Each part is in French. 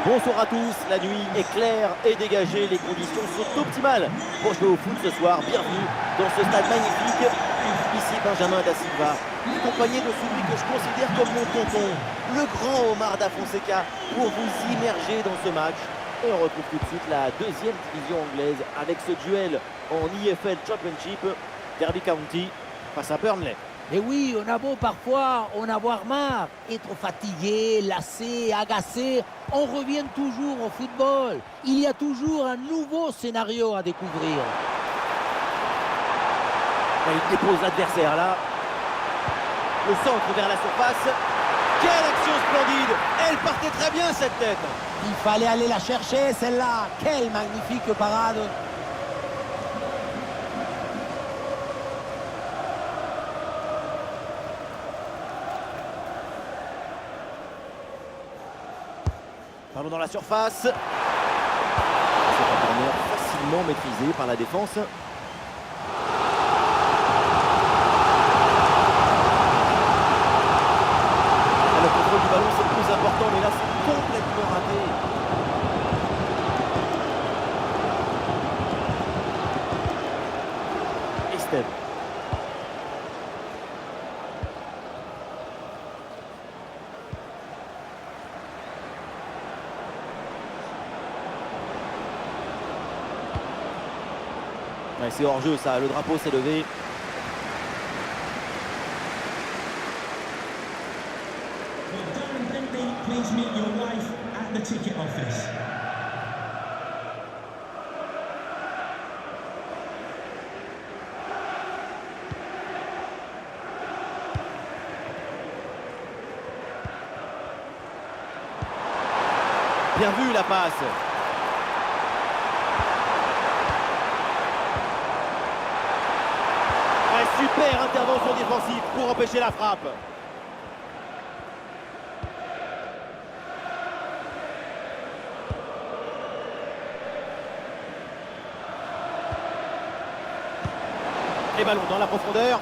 Bonsoir à tous, la nuit est claire et dégagée, les conditions sont optimales pour jouer au foot ce soir. Bienvenue dans ce stade magnifique. Ici Benjamin Da Silva, accompagné de celui que je considère comme mon tonton, le grand Omar Da Fonseca, pour vous immerger dans ce match. Et on retrouve tout de suite la deuxième division anglaise avec ce duel en EFL Championship, Derby County face à Burnley. Et oui, on a beau parfois en avoir marre, être fatigué, lassé, agacé, on revient toujours au football. Il y a toujours un nouveau scénario à découvrir. Il dépose l'adversaire là. Le centre vers la surface. Quelle action splendide! Elle partait très bien cette tête. Il fallait aller la chercher celle-là. Quelle magnifique parade! Ballon dans la surface. C'est un corner facilement maîtrisé par la défense. Le contrôle du ballon, c'est le plus important, mais là, c'est complètement raté. Esteve. Ouais, c'est hors jeu ça, le drapeau s'est levé. Please meet your wife at the ticket office. Bien vu la passe. Super intervention défensive pour empêcher la frappe. Et ballon dans la profondeur.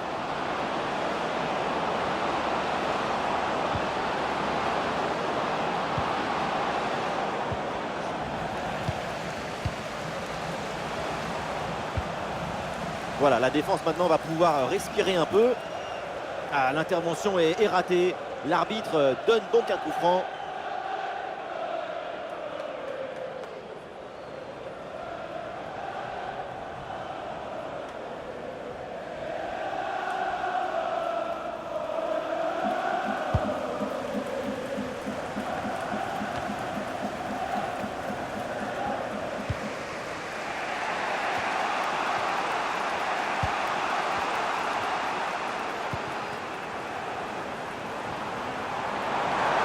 Voilà, la défense maintenant va pouvoir respirer un peu. Ah, l'intervention est ratée. L'arbitre donne donc un coup franc.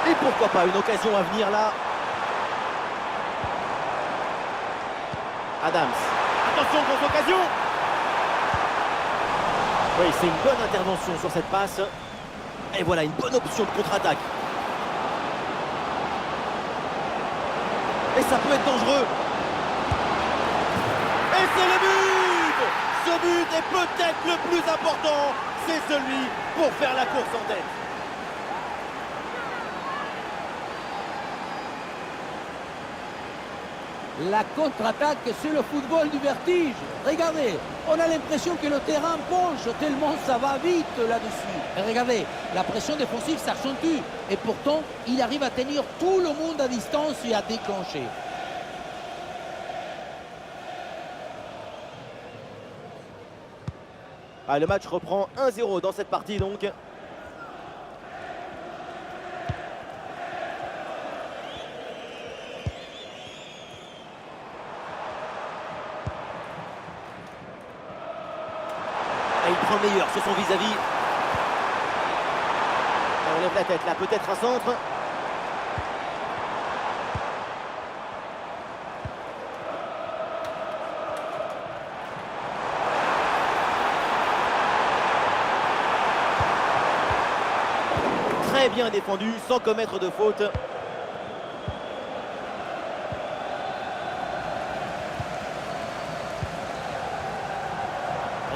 Et pourquoi pas une occasion à venir là. Adams. Attention, grosse occasion. Oui, c'est une bonne intervention sur cette passe. Et voilà, une bonne option de contre-attaque. Et ça peut être dangereux. Et c'est le but! Ce but est peut-être le plus important. C'est celui pour faire la course en tête. La contre-attaque, c'est le football du vertige. Regardez, on a l'impression que le terrain penche tellement ça va vite là-dessus. Et regardez, la pression défensive s'accentue. Et pourtant, il arrive à tenir tout le monde à distance et à déclencher. Ah, le match reprend 1-0 dans cette partie donc. Et il prend le meilleur sur son vis-à-vis. On lève la tête là, peut-être un centre. Très bien défendu, sans commettre de faute.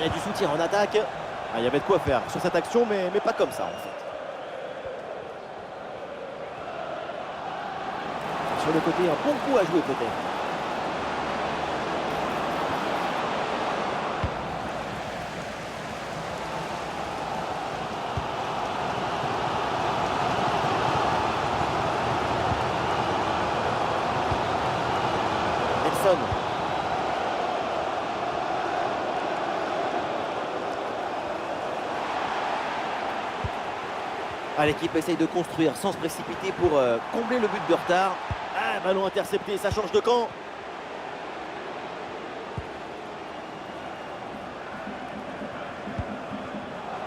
Il y a du soutien en attaque. Ah, il y avait de quoi faire sur cette action, mais pas comme ça en fait. Sur le côté, un bon coup à jouer peut-être. Nelson. Ah, l'équipe essaye de construire sans se précipiter pour combler le but de retard. Ah, ballon intercepté, ça change de camp.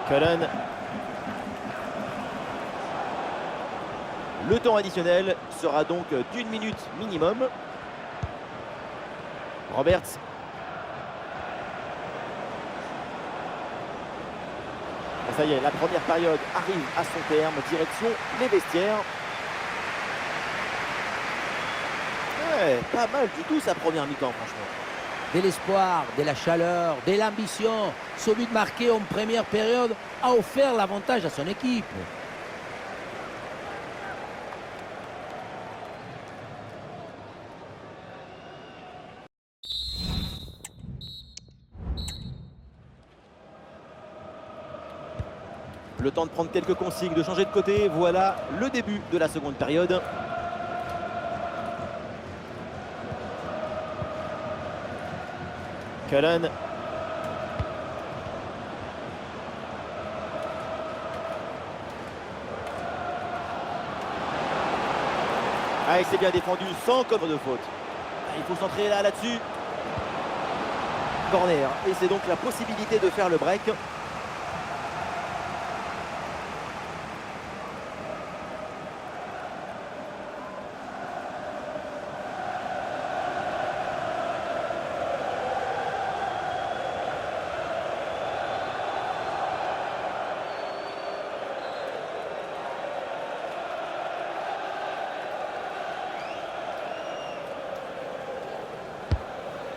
Cullen. Le temps additionnel sera donc d'1 minute minimum. Roberts. Et ça y est, la première période arrive à son terme, direction les vestiaires. Ouais, pas mal du tout sa première mi-temps, franchement. De l'espoir, de la chaleur, de l'ambition. Ce but marqué en première période a offert l'avantage à son équipe. Le temps de prendre quelques consignes, de changer de côté. Voilà le début de la seconde période. Cullen. Ah, il s'est bien défendu sans couvre de faute. Ah, il faut centrer là-dessus. Corner. Et c'est donc la possibilité de faire le break.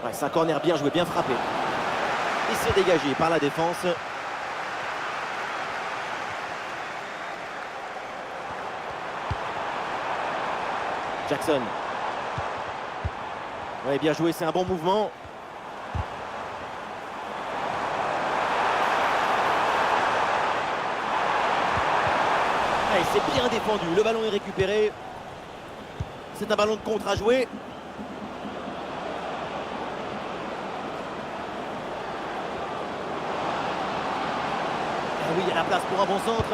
Ouais, c'est un corner bien joué, bien frappé. Il s'est dégagé par la défense. Jackson. Ouais, bien joué, c'est un bon mouvement. Ouais, il s'est bien défendu, le ballon est récupéré. C'est un ballon de contre à jouer. Oui, il y a la place pour un bon centre.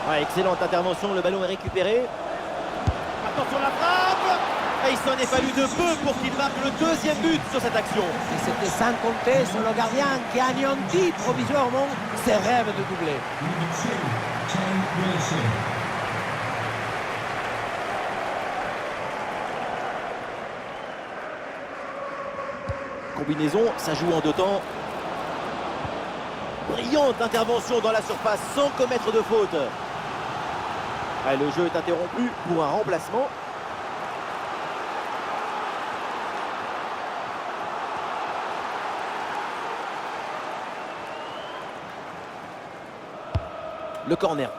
Ouais, excellente intervention, le ballon est récupéré. Attention la frappe. Et il s'en est fallu de peu pour qu'il marque le deuxième but sur cette action. Et c'était sans compter sur le gardien qui a anéanti provisoirement ses rêves de doubler. Number 2, Kane Wilson. Combinaison, ça joue en deux temps. Brillante intervention dans la surface sans commettre de faute. Ouais, le jeu est interrompu pour un remplacement. Le corner.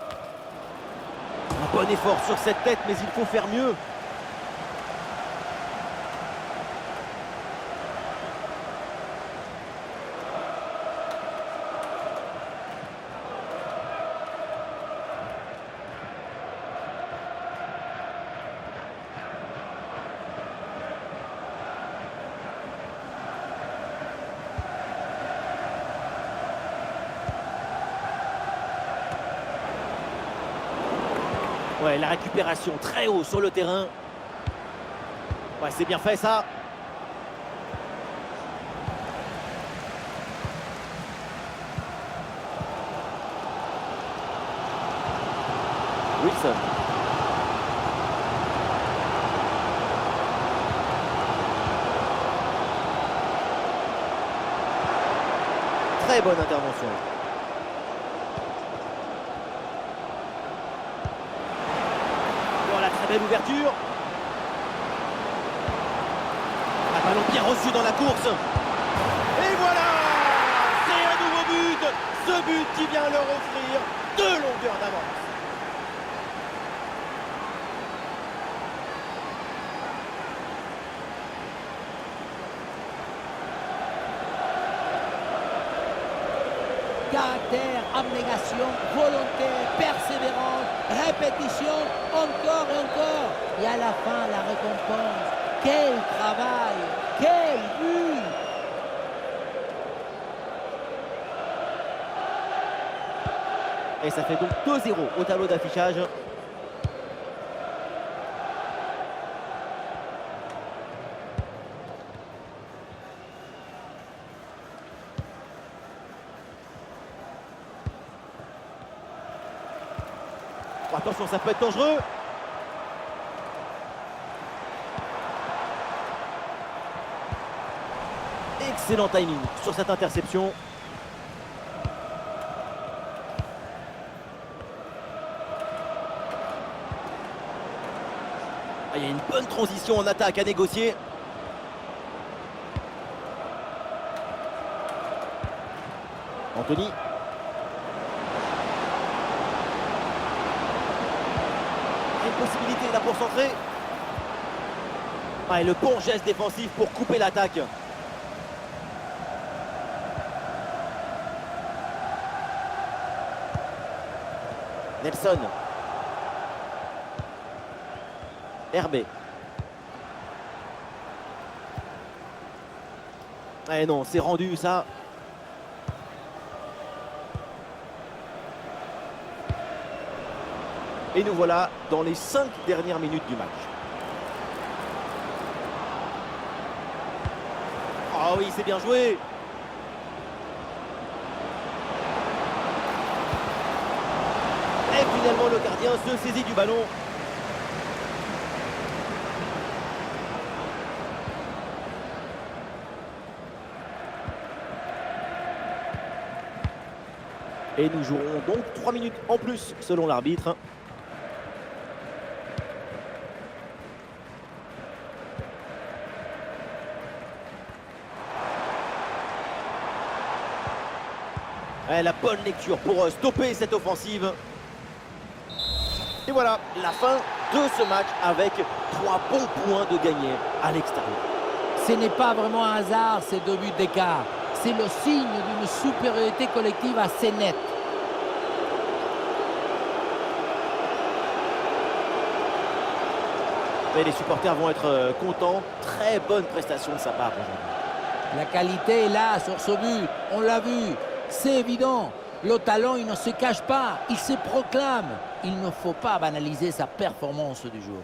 Un bon effort sur cette tête, mais il faut faire mieux. Ouais, la récupération très haut sur le terrain. Ouais, c'est bien fait ça. Wilson. Très bonne intervention. Très belle ouverture. Un ballon bien reçu dans la course. Et voilà, c'est un nouveau but Ce but qui vient leur offrir 2 longueurs d'avance. Caractère, abnégation, volonté, persévérance, répétition, encore et encore. Et à la fin, la récompense. Quel travail, quel but! Et ça fait donc 2-0 au tableau d'affichage. Oh, attention, ça peut être dangereux. Excellent timing sur cette interception. Ah, il y a une bonne transition en attaque à négocier. Anthony. Il y a une possibilité là pour centrer. Ah, et le bon geste défensif pour couper l'attaque. Nelson. Herbé. Eh non, c'est rendu ça. Et nous voilà dans les 5 dernières minutes du match. Ah oui, c'est bien joué. Et finalement, le gardien se saisit du ballon. Et nous jouerons donc 3 minutes en plus selon l'arbitre. La bonne lecture pour stopper cette offensive. Et voilà, la fin de ce match avec 3 bons points de gagné à l'extérieur. Ce n'est pas vraiment un hasard ces 2 buts d'écart. C'est le signe d'une supériorité collective assez nette. Et les supporters vont être contents. Très bonne prestation de sa part aujourd'hui. La qualité est là sur ce but. On l'a vu. C'est évident. Le talent, il ne se cache pas. Il se proclame. Il ne faut pas banaliser sa performance du jour.